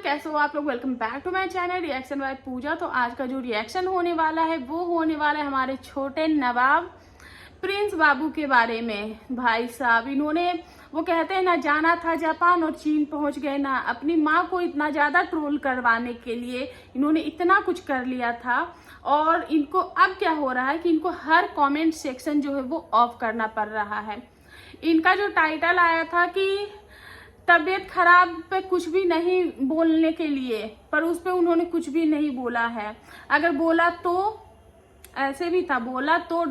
कैसे हो आप लोग। Welcome back to my channel reaction by Pooja. तो आज का जो रिएक्शन होने वाला है वो होने वाला है हमारे छोटे नवाब प्रिंस बाबू के बारे में। भाई साहब, इन्होंने वो कहते हैं ना, जाना था जापान और चीन पहुंच गए ना। अपनी माँ को इतना ज्यादा ट्रोल करवाने के लिए इन्होंने इतना कुछ कर लिया था, और इनको अब क्या हो रहा है कि इनको हर कमेंट सेक्शन जो है वो ऑफ करना पड़ रहा है। इनका जो टाइटल आया था कि तबीयत खराब पे कुछ भी नहीं बोलने के लिए, पर उस पे उन्होंने कुछ भी नहीं बोला है। अगर बोला तो ऐसे भी था, बोला तो ...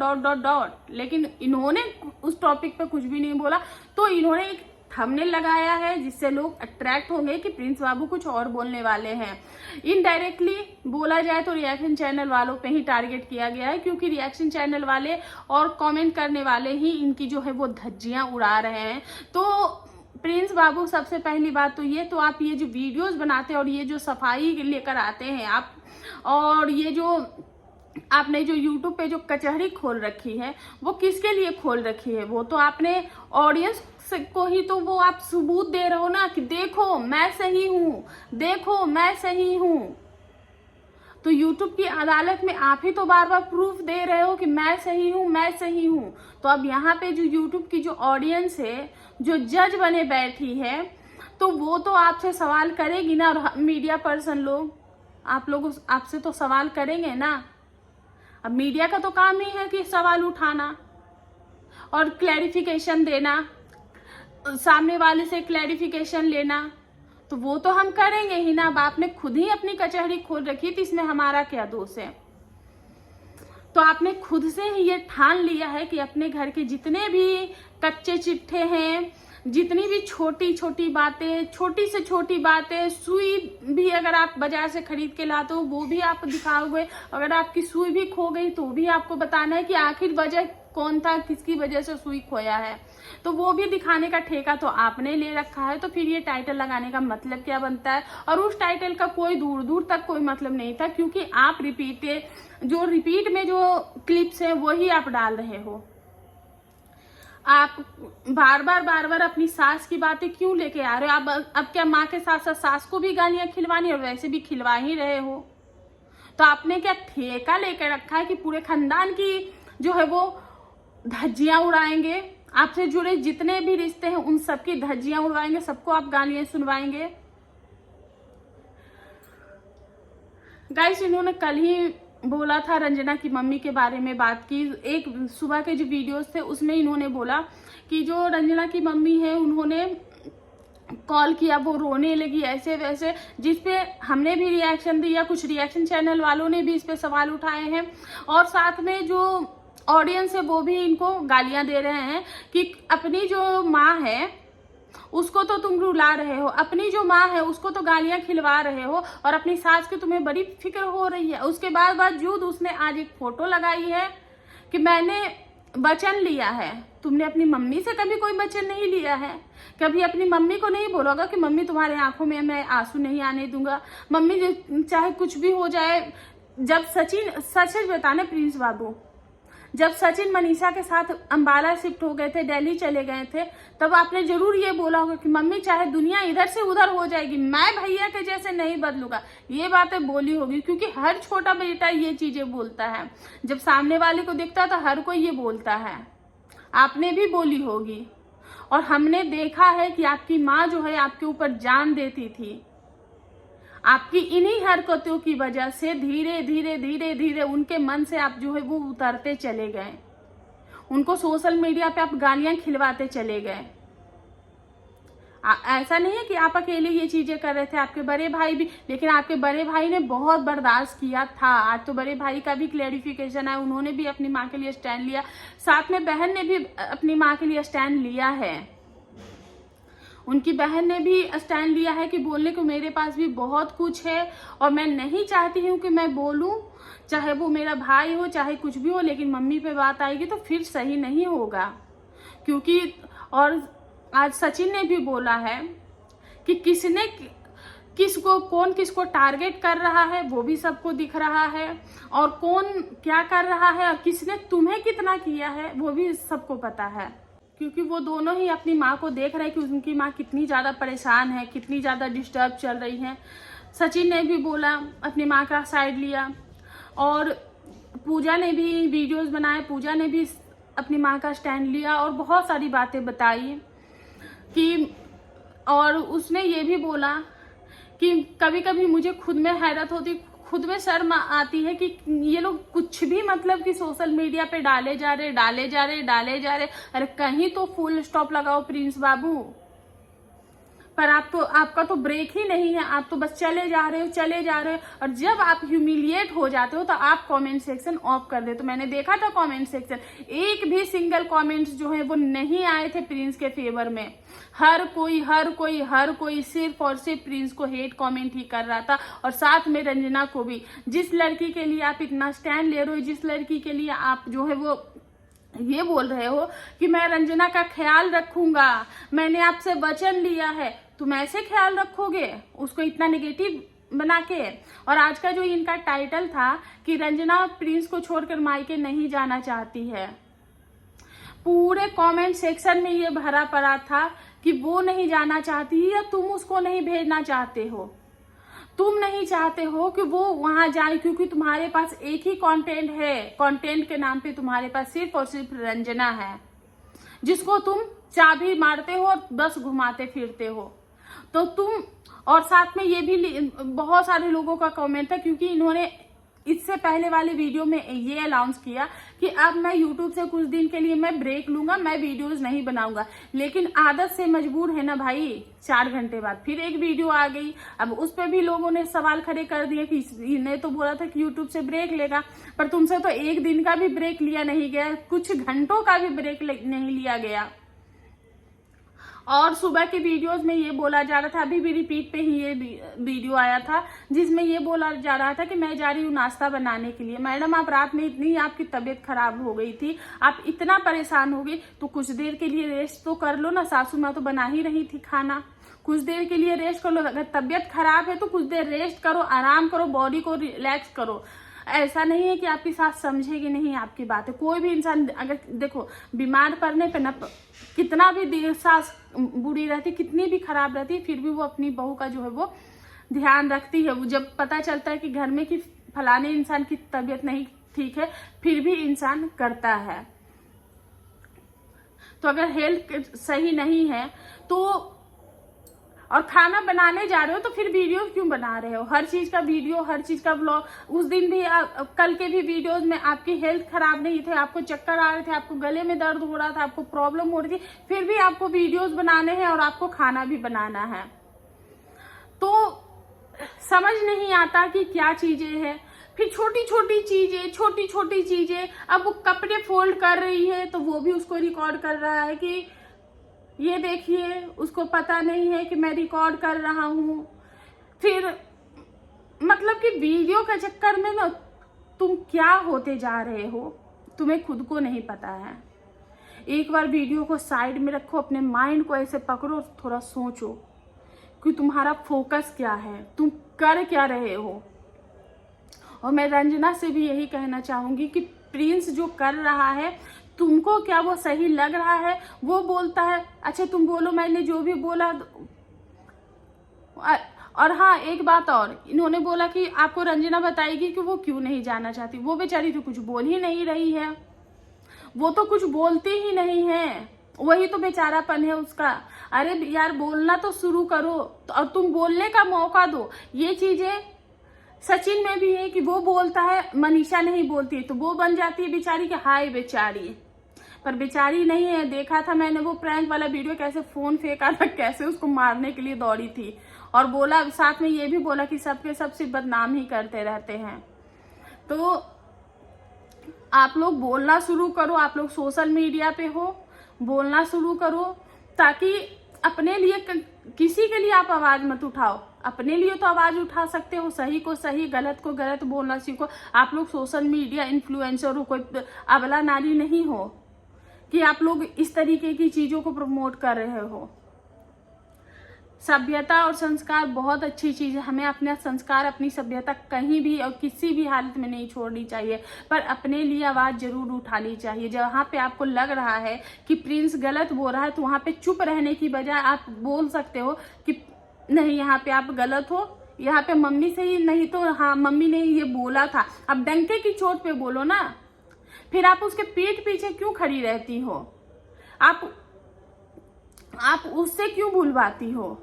लेकिन इन्होंने उस टॉपिक पे कुछ भी नहीं बोला। तो इन्होंने एक थंबनेल लगाया है जिससे लोग अट्रैक्ट होंगे कि प्रिंस बाबू कुछ और बोलने वाले हैं। इनडायरेक्टली बोला जाए तो रिएक्शन चैनल वालों पे ही टारगेट किया गया है, क्योंकि रिएक्शन चैनल वाले और कमेंट करने वाले ही इनकी जो है वो धज्जियां उड़ा रहे हैं। तो प्रिंस बाबू, सबसे पहली बात तो ये, तो आप ये जो वीडियोस बनाते हैं और ये जो सफाई लेकर आते हैं आप, और ये जो आपने जो यूट्यूब पे जो कचहरी खोल रखी है वो किसके लिए खोल रखी है? वो तो आपने ऑडियंस को ही तो वो आप सबूत दे रहे हो ना कि देखो मैं सही हूँ, देखो मैं सही हूँ। तो यूट्यूब की अदालत में आप ही तो बार बार प्रूफ दे रहे हो कि मैं सही हूँ, मैं सही हूँ। तो अब यहाँ पे जो यूट्यूब की जो ऑडियंस है, जो जज बने बैठी है, तो वो तो आपसे सवाल करेगी ना। और मीडिया पर्सन लोग, आप लोग आपसे तो सवाल करेंगे ना। अब मीडिया का तो काम ही है कि सवाल उठाना और क्लैरिफिकेशन देना, सामने वाले से क्लैरिफिकेशन लेना, तो वो तो हम करेंगे ही ना। अब आपने खुद ही अपनी कचहरी खोल रखी थी, इसमें हमारा क्या दोष है? तो आपने खुद से ही ये ठान लिया है कि अपने घर के जितने भी कच्चे चिट्ठे हैं, जितनी भी छोटी छोटी बातें, छोटी से छोटी बातें, सुई भी अगर आप बाजार से खरीद के लाते हो वो भी आप दिखाओगे। अगर आपकी सुई भी खो गई तो भी आपको बताना है कि आखिर वजह कौन था, किसकी वजह से सुई खोया है, तो वो भी दिखाने का ठेका तो आपने ले रखा है। तो फिर ये टाइटल लगाने का मतलब क्या बनता है? और उस टाइटल का कोई दूर दूर तक कोई मतलब नहीं था, क्योंकि आप रिपीट में जो क्लिप्स है वही आप डाल रहे हो। आप बार बार अपनी सास की बातें क्यों लेके आ रहे हो? अब क्या माँ के साथ साथ सास को भी गालियां खिलवानी, और वैसे भी खिलवा ही रहे हो। तो आपने क्या ठेका लेकर रखा है कि पूरे खानदान की जो है वो धज्जियां उड़ाएंगे? आपसे जुड़े जितने भी रिश्ते हैं उन सबकी धज्जियां उड़वाएंगे, सबको आप गालियां सुनवाएंगे। गाइस, इन्होंने कल ही बोला था, रंजना की मम्मी के बारे में बात की। एक सुबह के जो वीडियोस थे उसमें इन्होंने बोला कि जो रंजना की मम्मी है उन्होंने कॉल किया, वो रोने लगी ऐसे वैसे, जिसपे हमने भी रिएक्शन दिया, कुछ रिएक्शन चैनल वालों ने भी इस पे सवाल उठाए हैं, और साथ में जो ऑडियंस है वो भी इनको गालियां दे रहे हैं कि अपनी जो माँ है उसको तो तुम रुला रहे हो, अपनी जो माँ है उसको तो गालियां खिलवा रहे हो, और अपनी सास की तुम्हें बड़ी फिक्र हो रही है। उसके बावजूद उसने आज एक फोटो लगाई है कि मैंने वचन लिया है। तुमने अपनी मम्मी से कभी कोई वचन नहीं लिया है? कभी अपनी मम्मी को नहीं बोलोगा कि मम्मी तुम्हारे आंखों में मैं आंसू नहीं आने दूंगा, मम्मी चाहे कुछ भी हो जाए। जब सचिन, सच बताना प्रिंस बाबू, जब सचिन मनीषा के साथ अंबाला शिफ्ट हो गए थे, दिल्ली चले गए थे, तब आपने जरूर ये बोला होगा कि मम्मी चाहे दुनिया इधर से उधर हो जाएगी, मैं भैया के जैसे नहीं बदलूंगा। ये बातें बोली होगी, क्योंकि हर छोटा बेटा ये चीजें बोलता है। जब सामने वाले को दिखता है तो हर कोई ये बोलता है। आपने भी बोली होगी, और हमने देखा है कि आपकी माँ जो है आपके ऊपर जान देती थी। आपकी इन्हीं हरकतों की वजह से धीरे धीरे उनके मन से आप जो है वो उतरते चले गए। उनको सोशल मीडिया पे आप गालियां खिलवाते चले गए। ऐसा नहीं है कि आप अकेले ये चीजें कर रहे थे, आपके बड़े भाई भी, लेकिन आपके बड़े भाई ने बहुत बर्दाश्त किया था। आज तो बड़े भाई का भी क्लैरिफिकेशन है, उन्होंने भी अपनी माँ के लिए स्टैंड लिया, साथ में बहन ने भी अपनी माँ के लिए स्टैंड लिया है। उनकी बहन ने भी स्टैंड लिया है कि बोलने को मेरे पास भी बहुत कुछ है, और मैं नहीं चाहती हूँ कि मैं बोलूँ, चाहे वो मेरा भाई हो चाहे कुछ भी हो, लेकिन मम्मी पे बात आएगी तो फिर सही नहीं होगा। क्योंकि और आज सचिन ने भी बोला है कि कौन किसको टारगेट कर रहा है वो भी सबको दिख रहा है, और कौन क्या कर रहा है और किसने तुम्हें कितना किया है वो भी सबको पता है। क्योंकि वो दोनों ही अपनी माँ को देख रहे हैं कि उनकी माँ कितनी ज़्यादा परेशान है, कितनी ज़्यादा डिस्टर्ब चल रही है। सचिन ने भी बोला, अपनी माँ का साइड लिया, और पूजा ने भी वीडियोस बनाए, पूजा ने भी अपनी माँ का स्टैंड लिया और बहुत सारी बातें बताई कि, और उसने ये भी बोला कि कभी कभी मुझे खुद में हैरत होती, खुद में शर्म आती है कि ये लोग कुछ भी मतलब कि सोशल मीडिया पे डाले जा रहे। अरे कहीं तो फुल स्टॉप लगाओ प्रिंस बाबू। पर आपका तो ब्रेक ही नहीं है, आप तो बस चले जा रहे हो। और जब आप ह्यूमिलिएट हो जाते हो तो आप कमेंट सेक्शन ऑफ कर दे। तो मैंने देखा था कमेंट सेक्शन, एक भी सिंगल कमेंट्स जो है वो नहीं आए थे प्रिंस के फेवर में। हर कोई सिर्फ और सिर्फ प्रिंस को हेट कमेंट ही कर रहा था। और साथ में रंजना को भी, जिस लड़की के लिए आप इतना स्टैंड ले रहे हो, जिस लड़की के लिए आप जो है वो ये बोल रहे हो कि मैं रंजना का ख्याल रखूंगा, मैंने आपसे वचन लिया है, तुम ऐसे ख्याल रखोगे उसको इतना नेगेटिव बना के। और आज का जो इनका टाइटल था कि रंजना प्रिंस को छोड़कर मायके नहीं जाना चाहती है, पूरे कमेंट सेक्शन में ये भरा पड़ा था कि वो नहीं जाना चाहती या तुम उसको नहीं भेजना चाहते हो। तुम नहीं चाहते हो कि वो वहां जाए क्योंकि तुम्हारे पास एक ही कंटेंट है, कंटेंट के नाम पे तुम्हारे पास सिर्फ और सिर्फ रंजना है, जिसको तुम चाबी मारते हो और बस घुमाते फिरते हो। तो तुम, और साथ में ये भी बहुत सारे लोगों का कमेंट था, क्योंकि इन्होंने इससे पहले वाले वीडियो में ये अनाउंस किया कि अब मैं YouTube से कुछ दिन के लिए मैं ब्रेक लूंगा, मैं वीडियोस नहीं बनाऊंगा। लेकिन आदत से मजबूर है ना भाई, 4 घंटे बाद फिर एक वीडियो आ गई। अब उस पर भी लोगों ने सवाल खड़े कर दिए कि इन्हें तो बोला था कि YouTube से ब्रेक लेगा, पर तुमसे तो एक दिन का भी ब्रेक लिया नहीं गया, कुछ घंटों का भी ब्रेक नहीं लिया गया। और सुबह के वीडियोस में ये बोला जा रहा था, अभी भी रिपीट पे ही ये वीडियो आया था जिसमें ये बोला जा रहा था कि मैं जा रही हूँ नाश्ता बनाने के लिए। मैडम आप रात में इतनी आपकी तबीयत खराब हो गई थी, आप इतना परेशान हो गई, तो कुछ देर के लिए रेस्ट तो कर लो ना। सासू माँ तो बना ही रही थी खाना, कुछ देर के लिए रेस्ट कर लो। अगर तबीयत खराब है तो कुछ देर रेस्ट करो, आराम करो, बॉडी को रिलैक्स करो। ऐसा नहीं है कि आपकी सास समझेगी नहीं आपकी बातें। कोई भी इंसान, अगर देखो बीमार पड़ने पे ना, कितना भी सास बुरी रहती, कितनी भी खराब रहती, फिर भी वो अपनी बहू का जो है वो ध्यान रखती है। वो जब पता चलता है कि घर में कि फलाने इंसान की तबीयत नहीं ठीक है, फिर भी इंसान करता है। तो अगर हेल्थ सही नहीं है तो, और खाना बनाने जा रहे हो तो फिर वीडियो क्यों बना रहे हो? हर चीज का वीडियो, हर चीज का व्लॉग। उस दिन भी कल के भी वीडियोस में आपकी हेल्थ खराब नहीं थे, आपको चक्कर आ रहे थे, आपको गले में दर्द हो रहा था, आपको प्रॉब्लम हो रही थी, फिर भी आपको वीडियोस बनाने हैं और आपको खाना भी बनाना है। तो समझ नहीं आता कि क्या चीजें हैं। फिर छोटी छोटी चीजें, अब वो कपड़े फोल्ड कर रही है तो वो भी उसको रिकॉर्ड कर रहा है कि ये देखिए, उसको पता नहीं है कि मैं रिकॉर्ड कर रहा हूं। फिर मतलब कि वीडियो के चक्कर में ना तुम क्या होते जा रहे हो, तुम्हें खुद को नहीं पता है। एक बार वीडियो को साइड में रखो, अपने माइंड को ऐसे पकड़ो, थोड़ा सोचो कि तुम्हारा फोकस क्या है, तुम कर क्या रहे हो। और मैं रंजना से भी यही कहना चाहूंगी कि प्रिंस जो कर रहा है, तुमको क्या वो सही लग रहा है? वो बोलता है, अच्छा तुम बोलो, मैंने जो भी बोला। और हाँ, एक बात और, इन्होंने बोला कि आपको रंजना बताएगी कि वो क्यों नहीं जाना चाहती। वो बेचारी तो कुछ बोल ही नहीं रही है, वो तो कुछ बोलती ही नहीं है, वही तो बेचारापन है उसका। अरे यार बोलना तो शुरू करो, तो और तुम बोलने का मौका दो। ये चीजें सचिन में भी है कि वो बोलता है, मनीषा नहीं बोलती है तो वो बन जाती है बेचारी कि हाय बेचारी, पर बेचारी नहीं है। देखा था मैंने वो प्रैंक वाला वीडियो, कैसे फोन फेंका था, कैसे उसको मारने के लिए दौड़ी थी। और बोला, साथ में ये भी बोला कि सबके सब सिर्फ बदनाम ही करते रहते हैं। तो आप लोग बोलना शुरू करो, आप लोग सोशल मीडिया पे हो, बोलना शुरू करो, ताकि अपने लिए, किसी के लिए आप आवाज मत उठाओ, अपने लिए तो आवाज उठा सकते हो। सही को सही, गलत को गलत बोलना सीखो। आप लोग सोशल मीडिया इन्फ्लुएंसर हो, कोई अबला नारी नहीं हो कि आप लोग इस तरीके की चीजों को प्रमोट कर रहे हो। सभ्यता और संस्कार बहुत अच्छी चीज है। हमें अपना संस्कार, अपनी सभ्यता कहीं भी और किसी भी हालत में नहीं छोड़नी चाहिए, पर अपने लिए आवाज जरूर उठानी चाहिए। जहाँ पे आपको लग रहा है कि प्रिंस गलत बोल रहा है, तो वहां पे चुप रहने की बजाय आप बोल सकते हो कि नहीं, यहाँ पे आप गलत हो, यहाँ पे मम्मी से ही नहीं तो हाँ मम्मी ने ये बोला था। अब डंके की चोट पे बोलो ना, फिर आप उसके पीठ पीछे क्यों खड़ी रहती हो? आप उससे क्यों बुलवाती हो?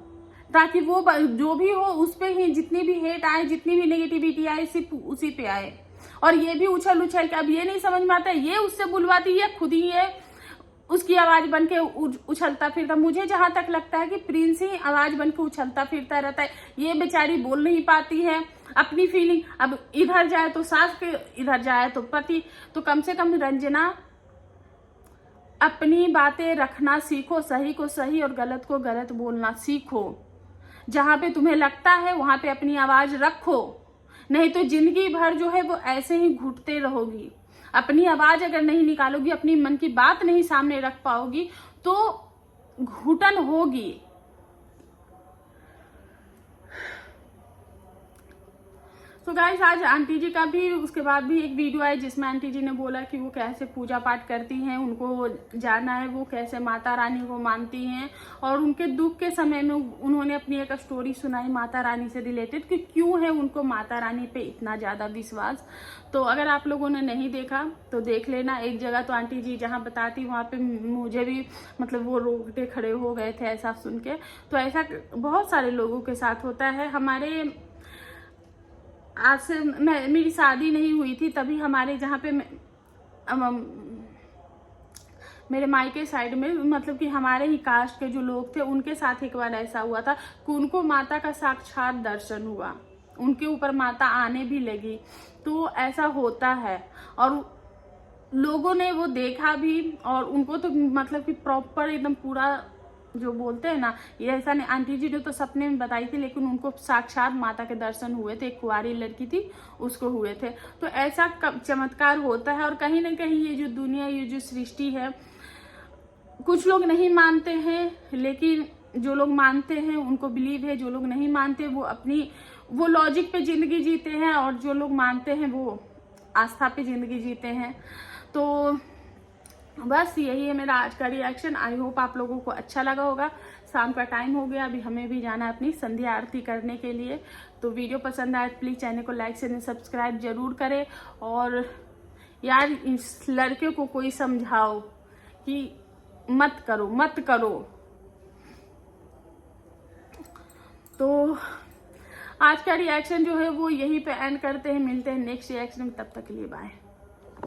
ताकि वो जो भी हो उस पे ही जितनी भी हेट आए, जितनी भी नेगेटिविटी आए, सिर्फ उसी पे आए। और ये भी उछल उछल के, अब ये नहीं समझ में आता है ये उससे बुलवाती है, खुद ही ये उसकी आवाज बन के उछलता फिरता। मुझे जहां तक लगता है कि प्रिंस ही आवाज बन के उछलता फिरता रहता है। ये बेचारी बोल नहीं पाती है अपनी फीलिंग। अब इधर जाए तो सास के, इधर जाए तो पति। तो कम से कम रंजना अपनी बातें रखना सीखो, सही को सही और गलत को गलत बोलना सीखो। जहां पे तुम्हें लगता है वहां पे अपनी आवाज रखो, नहीं तो जिंदगी भर जो है वो ऐसे ही घुटते रहोगी। अपनी आवाज अगर नहीं निकालोगी, अपनी मन की बात नहीं सामने रख पाओगी, तो घुटन होगी। तो गाइस, आज आंटी जी का भी उसके बाद भी एक वीडियो है जिसमें आंटी जी ने बोला कि वो कैसे पूजा पाठ करती हैं, उनको जानना है वो कैसे माता रानी को मानती हैं। और उनके दुख के समय में उन्होंने अपनी एक स्टोरी सुनाई माता रानी से रिलेटेड कि क्यों है उनको माता रानी पे इतना ज़्यादा विश्वास। तो अगर आप लोगों ने नहीं देखा तो देख लेना। एक जगह तो आंटी जी जहाँ बताती वहाँ पे मुझे भी मतलब वो रोकटे खड़े हो गए थे ऐसा सुन के। तो ऐसा बहुत सारे लोगों के साथ होता है। हमारे आज से मेरी शादी नहीं हुई थी तभी हमारे जहाँ पे मेरे मायके साइड में मतलब कि हमारे ही कास्ट के जो लोग थे उनके साथ एक बार ऐसा हुआ था कि उनको माता का साक्षात दर्शन हुआ, उनके ऊपर माता आने भी लगी। तो ऐसा होता है और लोगों ने वो देखा भी और उनको तो मतलब कि प्रॉपर एकदम पूरा जो बोलते हैं ना, ये ऐसा नहीं। आंटी जी ने तो सपने में बताई थी, लेकिन उनको साक्षात माता के दर्शन हुए थे। एक कुंवारी लड़की थी उसको हुए थे। तो ऐसा चमत्कार होता है। और कहीं ना कहीं ये जो दुनिया, ये जो सृष्टि है, कुछ लोग नहीं मानते हैं, लेकिन जो लोग मानते हैं उनको बिलीव है। जो लोग नहीं मानते वो लॉजिक पे जिंदगी जीते हैं, और जो लोग मानते हैं वो आस्था पे जिंदगी जीते हैं। तो बस यही है मेरा आज का रिएक्शन। आई होप आप लोगों को अच्छा लगा होगा। शाम का टाइम हो गया, अभी हमें भी जाना है अपनी संध्या आरती करने के लिए। तो वीडियो पसंद आए तो प्लीज़ चैनल को लाइक से सब्सक्राइब जरूर करें। और यार इस लड़के को कोई समझाओ कि मत करो। तो आज का रिएक्शन जो है वो यहीं पे एंड करते हैं। मिलते हैं नेक्स्ट रिएक्शन में, तब तक के लिए बाय।